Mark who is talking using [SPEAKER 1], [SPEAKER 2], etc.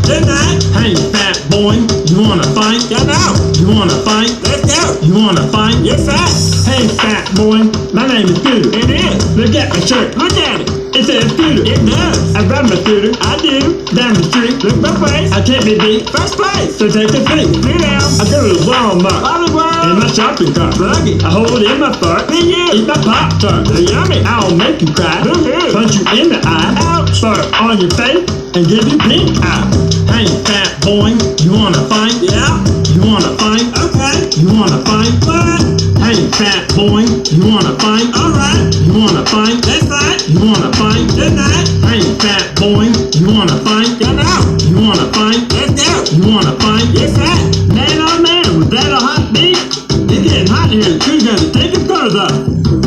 [SPEAKER 1] Good night.
[SPEAKER 2] Hey, fat boy, you wanna fight?
[SPEAKER 1] Get out.
[SPEAKER 2] You wanna fight?
[SPEAKER 1] Let's go.
[SPEAKER 2] You wanna fight?
[SPEAKER 1] You're fat.
[SPEAKER 2] Hey, fat boy, my name is Scooter.
[SPEAKER 1] It is.
[SPEAKER 2] Look at my shirt.
[SPEAKER 1] Look at it.
[SPEAKER 2] It says Scooter.
[SPEAKER 1] It does.
[SPEAKER 2] I ride my scooter
[SPEAKER 1] I do.
[SPEAKER 2] down the street.
[SPEAKER 1] Look my face.
[SPEAKER 2] I can't be beat,
[SPEAKER 1] First place.
[SPEAKER 2] so take a seat.
[SPEAKER 1] Sit down.
[SPEAKER 2] I go to Walmart
[SPEAKER 1] Hollywood.
[SPEAKER 2] in my shopping cart.
[SPEAKER 1] Buggy.
[SPEAKER 2] I hold in my fart.
[SPEAKER 1] Me you.
[SPEAKER 2] Eat my Pop Tart.
[SPEAKER 1] They're yummy.
[SPEAKER 2] I'll make you cry.
[SPEAKER 1] Woo-hoo.
[SPEAKER 2] Punch you in the eye.
[SPEAKER 1] Ouch.
[SPEAKER 2] Fart on your face and give you pink eye. Hey, fat boy, you wanna fight?
[SPEAKER 1] Yeah.
[SPEAKER 2] You wanna fight?
[SPEAKER 1] Okay.
[SPEAKER 2] You wanna fight?
[SPEAKER 1] What?
[SPEAKER 2] Hey, fat boy, you wanna fight?
[SPEAKER 1] All right.
[SPEAKER 2] You wanna fight?
[SPEAKER 1] Let's fight.
[SPEAKER 2] You wanna fight?
[SPEAKER 1] Good night.
[SPEAKER 2] Hey, fat boy, you wanna fight?
[SPEAKER 1] Get out.
[SPEAKER 2] You wanna fight?
[SPEAKER 1] Let's go.
[SPEAKER 2] You wanna fight?
[SPEAKER 1] You're fat.
[SPEAKER 2] Man, oh man, was that a hot beat? It's getting hot here. Who's gonna take it further?